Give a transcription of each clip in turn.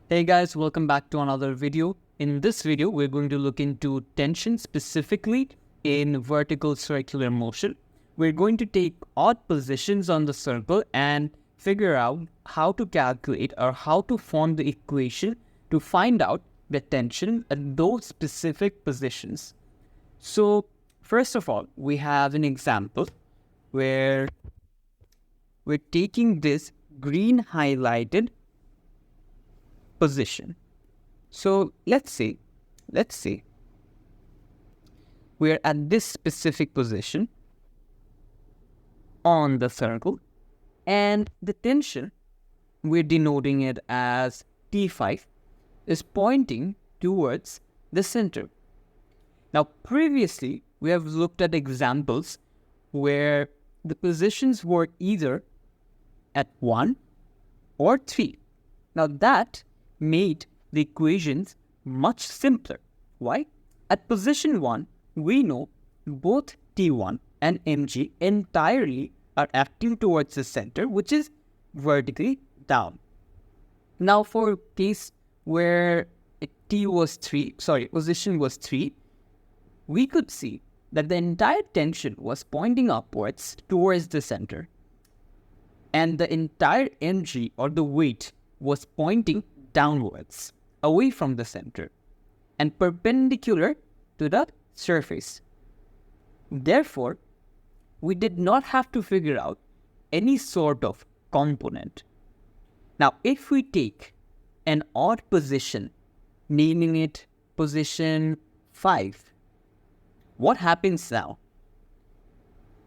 Hey guys, welcome back to another video. In this video, we're going to look into tension specifically in vertical circular motion. We're going to take odd positions on the circle and figure out how to calculate or how to form the equation to find out the tension at those specific positions. So first of all, we have an example where we're taking this green highlighted position. So let's say we're at this specific position on the circle, and the tension, we're denoting it as T5, is pointing towards the center. Now previously we have looked at examples where the positions were either at 1 or 3. Now that made the equations much simpler. Why? At position 1, we know both T1 and mg entirely are acting towards the center, which is vertically down. Now for a case where position was 3, we could see that the entire tension was pointing upwards towards the center, and the entire mg or the weight was pointing downwards, away from the center, and perpendicular to the surface. Therefore, we did not have to figure out any sort of component. Now, if we take an odd position, naming it position 5, what happens now?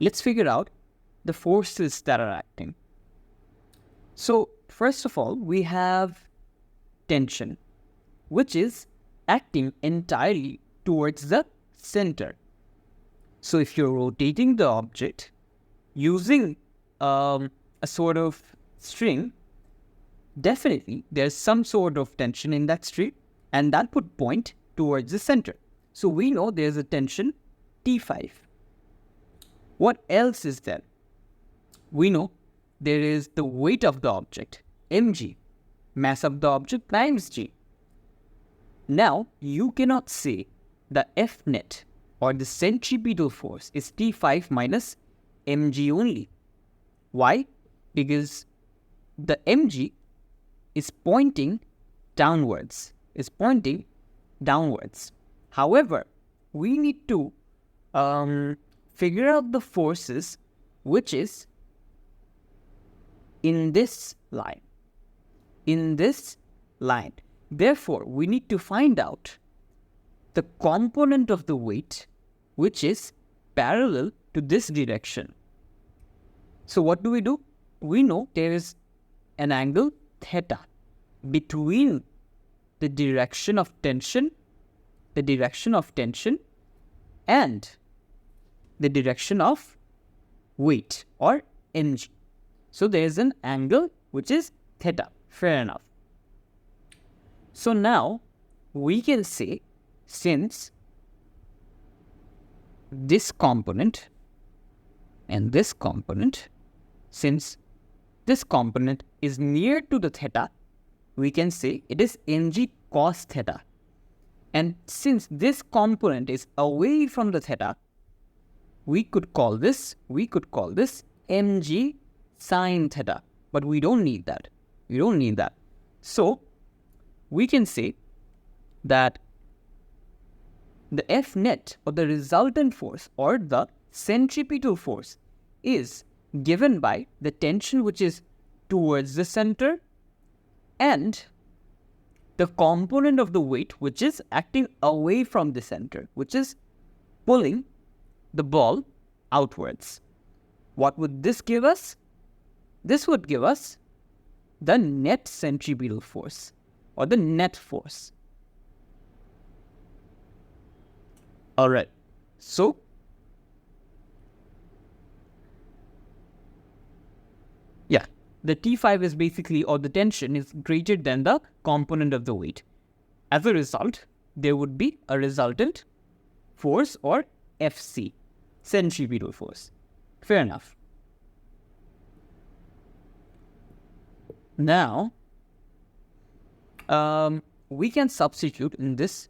Let's figure out the forces that are acting. So, first of all, we have tension, which is acting entirely towards the center. So if you're rotating the object using a sort of string, definitely there's some sort of tension in that string, and that would point towards the center. So we know there's a tension T5. What else is there? We know there is the weight of the object, mg, mass of the object times g. Now, you cannot say the F net or the centripetal force is T5 minus mg only. Why? Because the mg is pointing downwards. However, we need to figure out the forces which is in this line. Therefore, we need to find out the component of the weight which is parallel to this direction. So what do? We know there is an angle theta between the direction of tension and the direction of weight or mg. So there is an angle which is theta. Fair enough. So now we can say, since this component and this component, since this component is near to the theta, we can say it is mg cos theta. And since this component is away from the theta, we could call this mg sin theta. But we don't need that. So we can say that the F net or the resultant force or the centripetal force is given by the tension which is towards the center and the component of the weight which is acting away from the center, which is pulling the ball outwards. What would this give us? This would give us the net centripetal force or the net force. Alright, so the T5 is basically, or the tension is greater than the component of the weight. As a result, there would be a resultant force or FC, centripetal force. Fair enough. Now, we can substitute in this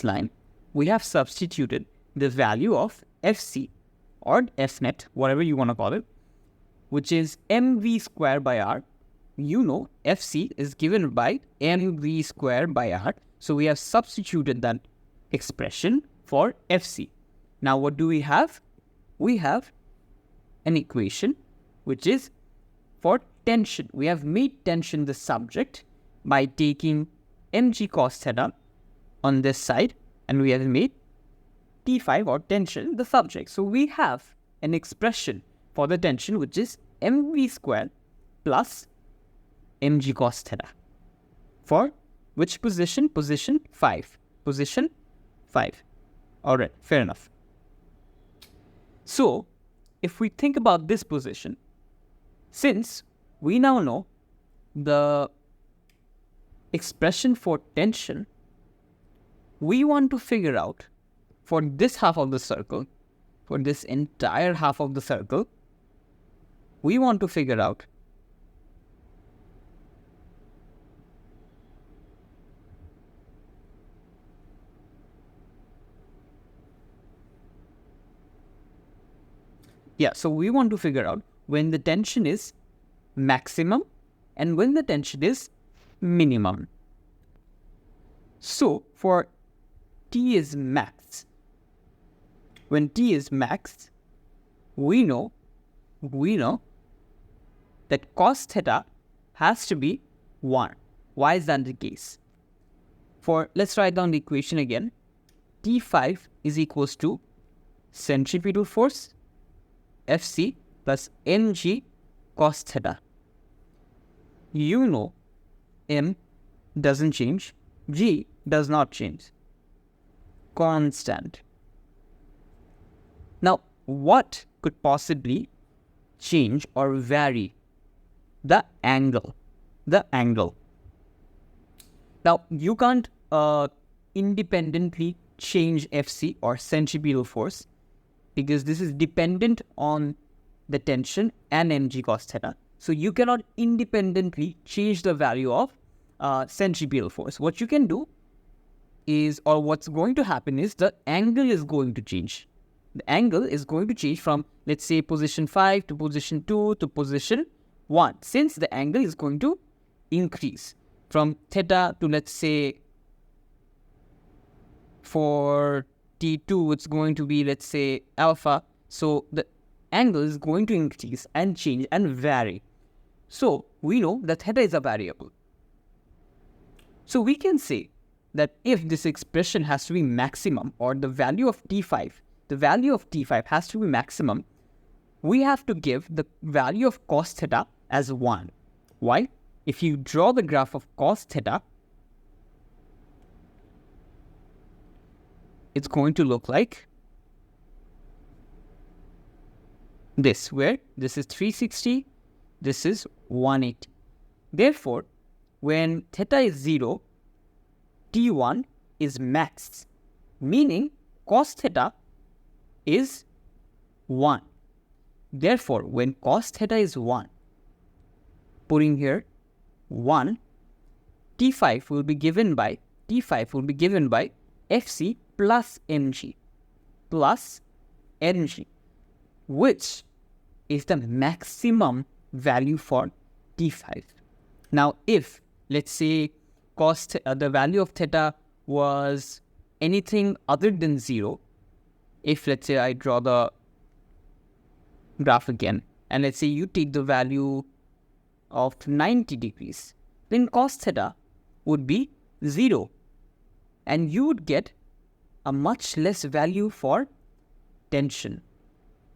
line, we have substituted the value of Fc or Fnet, whatever you want to call it, which is mv square by r. You know Fc is given by mv square by r. So we have substituted that expression for Fc. Now what do we have? We have an equation which is for tension. We have made tension the subject by taking mg cos theta on this side, and we have made T5 or tension the subject. So we have an expression for the tension which is mv square plus mg cos theta. For which position? Position 5. Position 5. Alright, fair enough. So if we think about this position, since we now know the expression for tension, we want to figure out for this half of the circle, for this entire half of the circle, we want to figure out so we want to figure out when the tension is maximum and when the tension is minimum. So for T is max, when T is max, we know that cos theta has to be 1. Why is that the case? Let's write down the equation again. T5 is equals to centripetal force Fc plus mg cos theta. You know m doesn't change, g does not change. Constant. Now, what could possibly change or vary? The angle. The angle. Now, you can't independently change Fc or centripetal force because this is dependent on the tension and mg cos theta. So you cannot independently change the value of centripetal force. What you can do is, or what's going to happen is, the angle is going to change. The angle is going to change from, let's say, position 5 to position 2 to position 1. Since the angle is going to increase from theta to, let's say, for T2, it's going to be, let's say, alpha. So the angle is going to increase and change and vary. So we know that theta is a variable. So we can say that if this expression has to be maximum, or the value of T5 has to be maximum, we have to give the value of cos theta as 1. Why? If you draw the graph of cos theta, it's going to look like this, where this is 360, this is 180. Therefore, when theta is 0, T1 is max, meaning cos theta is 1. Therefore, when cos theta is 1, putting here 1, T5 will be given by Fc plus mg, which is the maximum value for T5. Now, if, let's say, the value of theta was anything other than 0, if, let's say, I draw the graph again, and let's say you take the value of 90 degrees, then cos theta would be 0, and you would get a much less value for tension,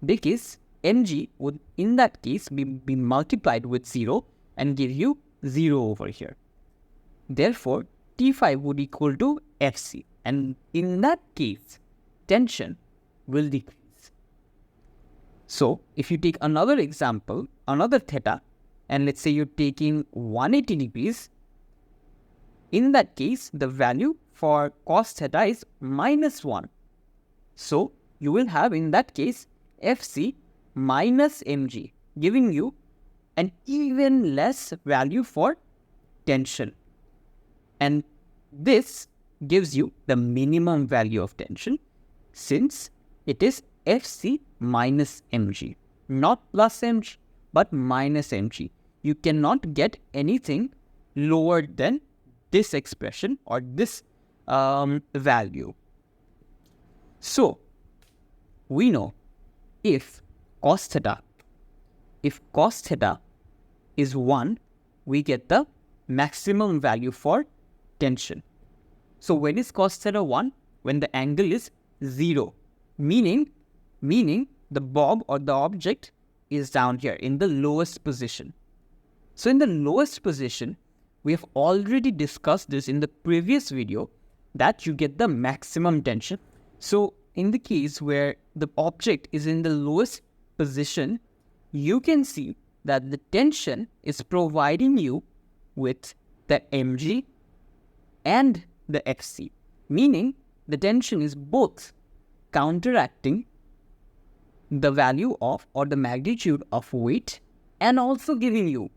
because mg would in that case be multiplied with 0 and give you 0 over here. Therefore, T5 would equal to Fc, and in that case, tension will decrease. So, if you take another example, another theta, and let's say you're taking 180 degrees, in that case, the value for cos theta is -1. So, you will have in that case Fc minus mg, giving you an even less value for tension. And this gives you the minimum value of tension, since it is Fc minus mg, not plus mg, but minus mg. You cannot get anything lower than this expression or this value. So we know if cos theta is 1, we get the maximum value for tension. So when is cos theta 1? When the angle is 0, meaning the bob or the object is down here in the lowest position. So in the lowest position, we have already discussed this in the previous video, that you get the maximum tension. So in the case where the object is in the lowest position, you can see that the tension is providing you with the mg and the Fc, meaning the tension is both counteracting the value of or the magnitude of weight and also giving you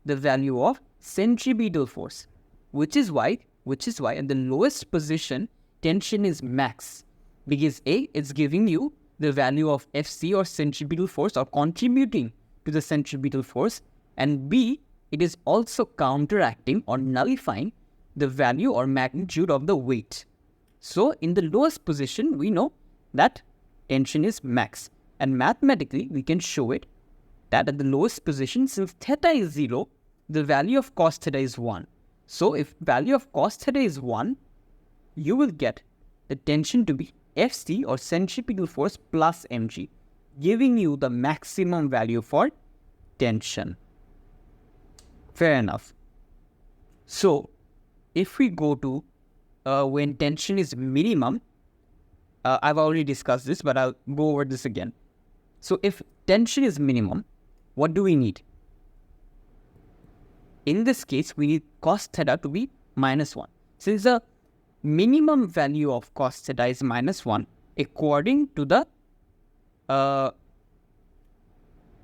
the value of centripetal force, which is why at the lowest position tension is max, because A, it's giving you the value of Fc or centripetal force or contributing to the centripetal force, and B, it is also counteracting or nullifying the value or magnitude of the weight. So in the lowest position, we know that tension is max, and mathematically we can show it that at the lowest position, since theta is 0, the value of cos theta is 1. So if value of cos theta is 1, you will get the tension to be Fc or centripetal force plus mg, giving you the maximum value for tension. Fair enough. So if we go to when tension is minimum, I've already discussed this, but I'll go over this again. So if tension is minimum, what do we need? In this case, we need cos theta to be minus 1. Since the minimum value of cos theta is minus 1, according to the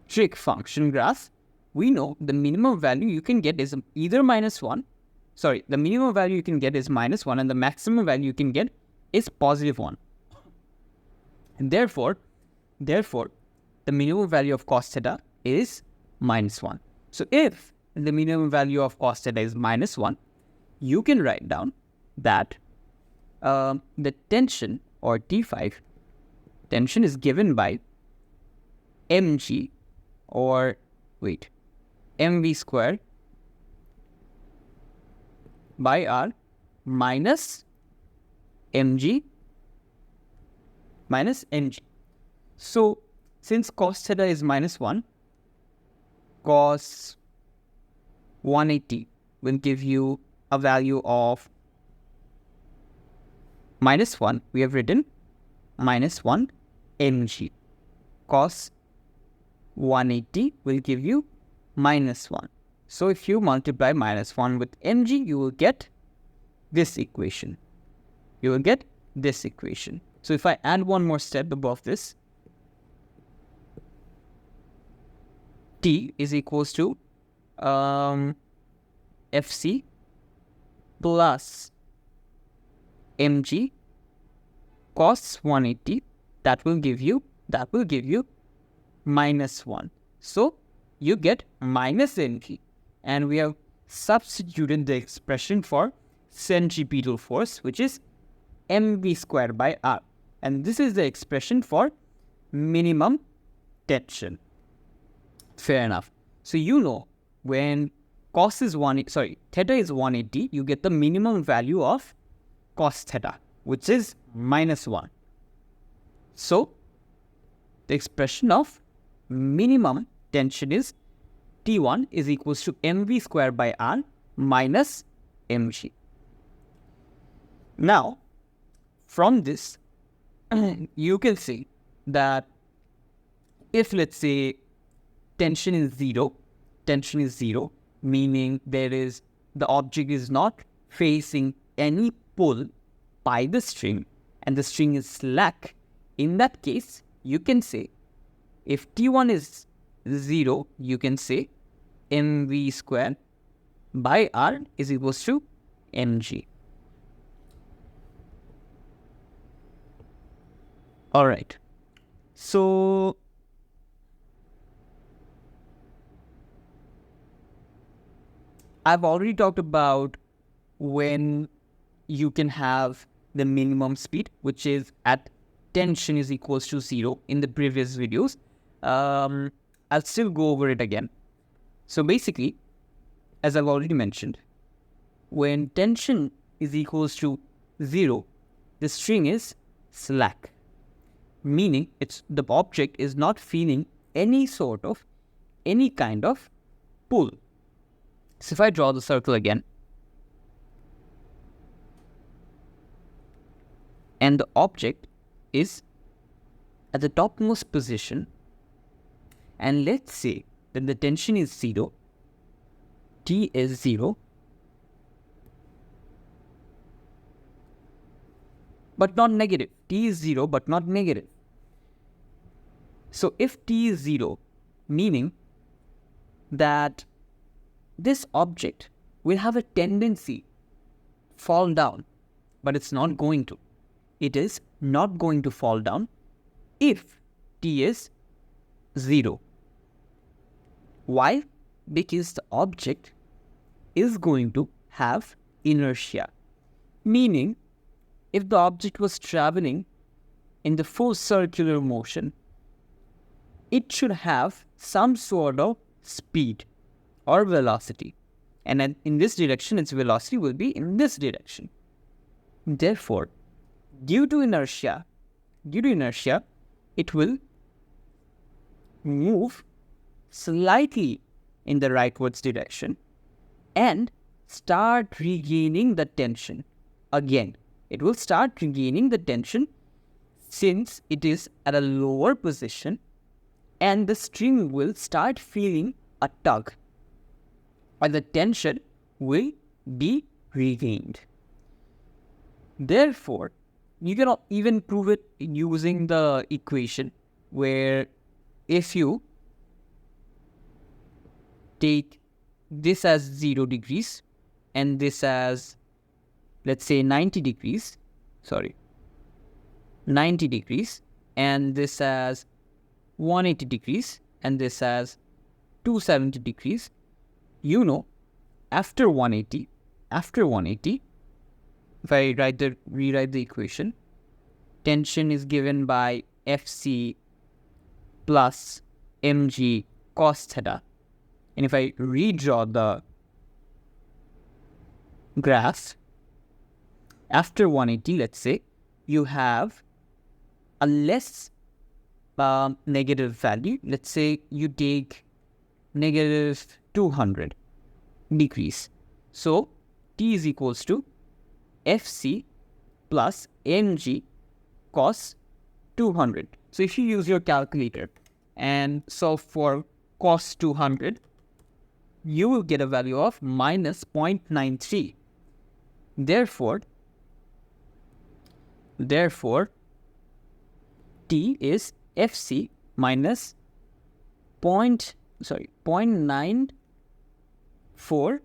trig function graph, we know the minimum value you can get is either minus 1. Sorry, the minimum value you can get is minus 1 and the maximum value you can get is positive 1. And therefore, the minimum value of cos theta is minus 1. So if the minimum value of cos theta is minus 1, you can write down that the tension or T5 tension is given by mg or mv square by r minus mg minus ng. So since cos theta is minus 1, cos 180 will give you a value of minus 1. We have written minus 1 mg. Cos 180 will give you minus 1. So if you multiply minus 1 with mg, you will get this equation. So if I add one more step above this, T is equals to Fc plus mg cos 180, that will give you minus 1. So you get minus mg, and we have substituted the expression for centripetal force, which is mv square by r, and this is the expression for minimum tension. Fair enough. So you know when theta is 180, you get the minimum value of cos theta, which is minus 1. So the expression of minimum tension is T1 is equals to mv square by r minus mg. Now, from this, you can see that if, let's say, tension is zero, meaning the object is not facing any pull by the string and the string is slack, in that case, you can say, if T1 is 0, you can say mv square by r is equals to mg. All right. So I've already talked about when you can have the minimum speed, which is at tension is equals to 0 in the previous videos. I'll still go over it again. So basically, as I've already mentioned, when tension is equals to 0, the string is slack, meaning the object is not feeling any kind of pull. So if I draw the circle again, and the object is at the topmost position, and let's say that the tension is 0, T is 0, but not negative. T is 0, but not negative. So if T is 0, meaning that this object will have a tendency fall down, but it's not going to. It is not going to fall down if T is 0. Why? Because the object is going to have inertia. Meaning, if the object was traveling in the full circular motion, it should have some sort of speed or velocity. And in this direction, its velocity will be in this direction. Therefore, due to inertia, it will move slightly in the rightwards direction and start regaining the tension. Again, it will start regaining the tension since it is at a lower position, and the string will start feeling a tug, and the tension will be regained. Therefore, you can even prove it using the equation where if you take this as 0 degrees and this as, let's say, 90 degrees, and this as 180 degrees, and this as 270 degrees, you know, after 180, if I rewrite the equation, tension is given by Fc plus mg cos theta. And if I redraw the graph, after 180, let's say, you have a less negative value. Let's say you take negative 200 degrees. So T is equals to Fc plus mg cos 200. So if you use your calculator and solve for cos 200, you will get a value of minus 0.93. Therefore, T is Fc minus 0.94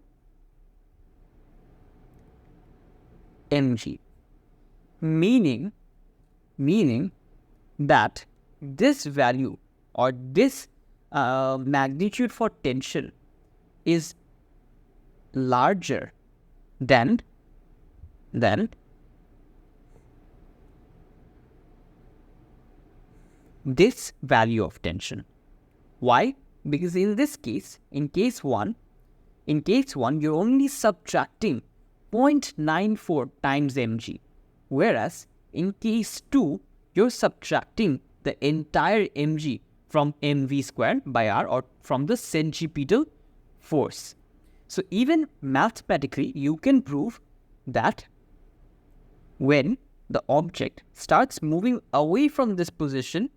mg, meaning that this value or this magnitude for tension is larger than this value of tension. Why? Because in this case, in case 1, you're only subtracting 0.94 times mg, whereas in case 2, you're subtracting the entire mg from mv squared by r, or from the centripetal force. So even mathematically, you can prove that when the object starts moving away from this position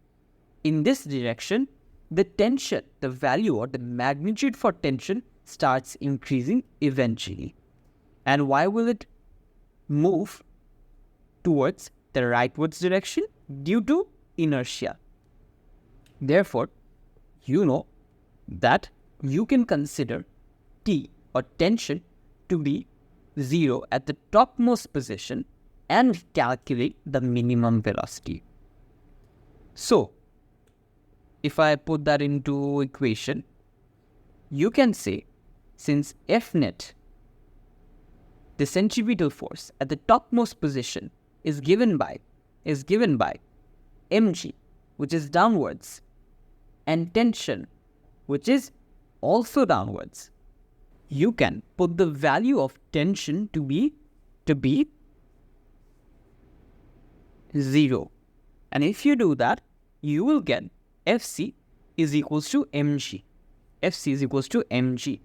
in this direction, the tension, the value or the magnitude for tension starts increasing eventually. And why will it move towards the rightwards direction? Due to inertia. Therefore, you know that you can consider T or tension to be 0 at the topmost position and calculate the minimum velocity. So, if I put that into equation, you can say, since F net, the centripetal force at the topmost position is given by mg, which is downwards, and tension, which is also downwards, you can put the value of tension to be 0. And if you do that, you will get Fc is equals to mg. Fc is equals to mg.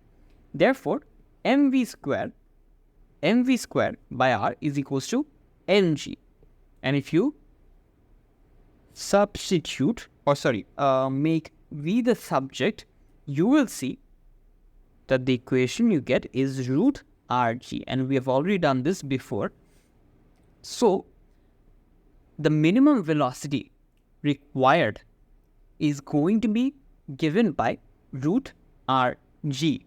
Therefore, mv square by r is equals to mg. And if you substitute, make v the subject, you will see that the equation you get is root rg. And we have already done this before. So, the minimum velocity required is going to be given by root rg.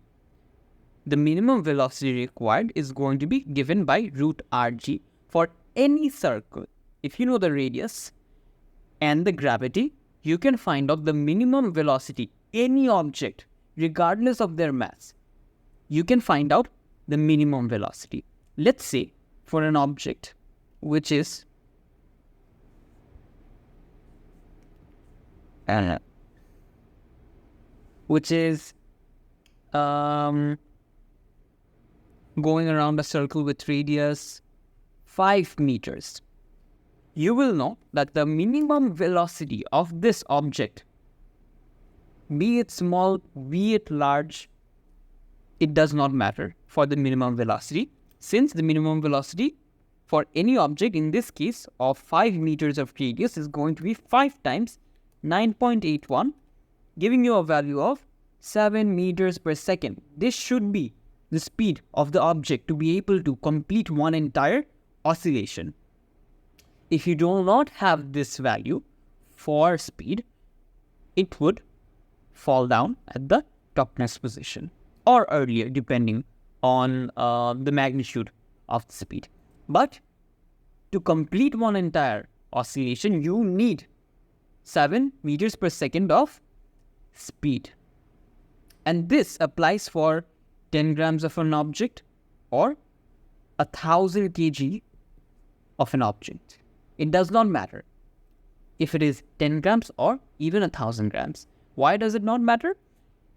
The minimum velocity required is going to be given by root rg for any circle. If you know the radius and the gravity, you can find out the minimum velocity, any object, regardless of their mass. You can find out the minimum velocity. Let's say for an object which is going around a circle with radius 5 meters. You will know that the minimum velocity of this object, be it small, be it large, it does not matter for the minimum velocity, since the minimum velocity for any object, in this case of 5 meters of radius, is going to be 5 times 9.81, giving you a value of 7 meters per second. This should be the speed of the object to be able to complete one entire oscillation. If you do not have this value for speed, it would fall down at the topmost position or earlier, depending on the magnitude of the speed. But to complete one entire oscillation, you need 7 meters per second of speed. And this applies for 10 grams of an object or 1000 kg of an object. It does not matter if it is 10 grams or even 1000 grams. Why does it not matter?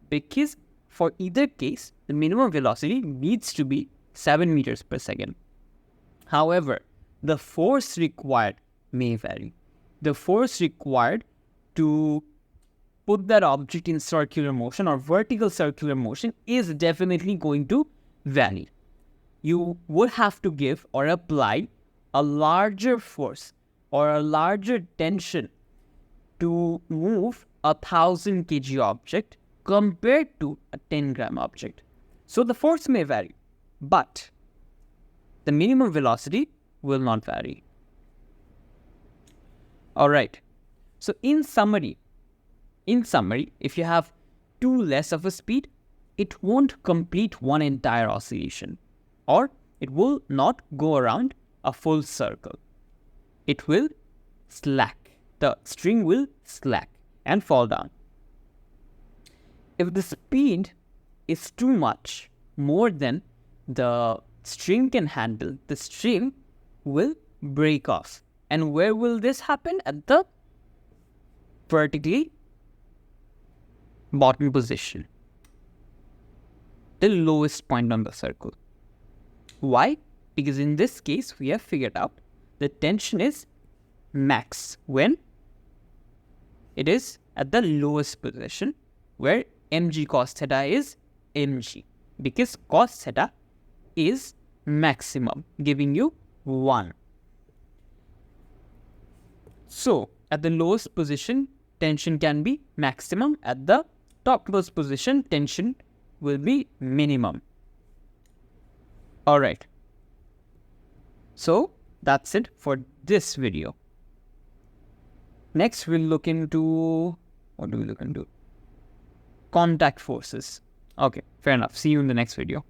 Because for either case, the minimum velocity needs to be 7 meters per second. However, the force required may vary. The force required to put that object in circular motion or vertical circular motion is definitely going to vary. You would have to give or apply a larger force or a larger tension to move 1000 kg object compared to a 10 gram object. So the force may vary, but the minimum velocity will not vary. Alright, so in summary, if you have too less of a speed, it won't complete one entire oscillation, or it will not go around a full circle. It will slack. The string will slack and fall down. If the speed is too much, more than the string can handle, the string will break off. And where will this happen? At the vertically bottom position, the lowest point on the circle. Why? Because in this case, we have figured out the tension is max when it is at the lowest position, where mg cos theta is mg, because cos theta is maximum, giving you 1. So, at the lowest position, tension can be maximum. At the topmost position, tension will be minimum. Alright. So, that's it for this video. Next, we'll look into... what do we look into? Contact forces. Okay, fair enough. See you in the next video.